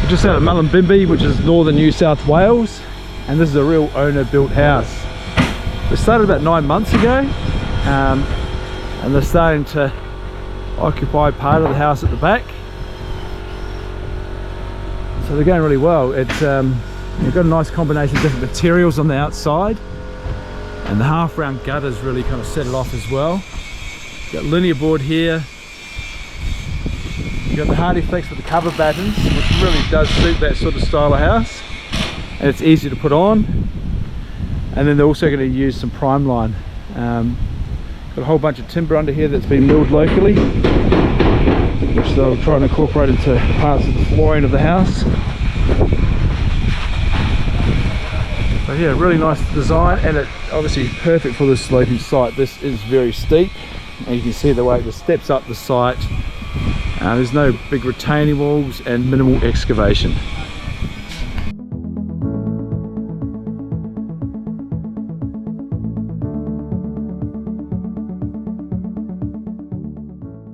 We're just out at Mullumbimby, which is northern New South Wales, and this is a real owner-built house. We started about 9 months ago, and they're starting to occupy part of the house at the back. So they're going really well. It's we've got a nice combination of different materials on the outside, and the half-round gutters really kind of set it off as well. Got linear board here. You've got the HardieFlex with the cover battens, which really does suit that sort of style of house, and it's easy to put on. And then they're also going to use some PrimeLine. Got a whole bunch of timber under here that's been milled locally, which they'll try and incorporate into parts of the flooring of the house. So yeah, really nice design, and it obviously perfect for this sloping site. This is very steep, and you can see the way it just steps up the site. There's no big retaining walls and minimal excavation.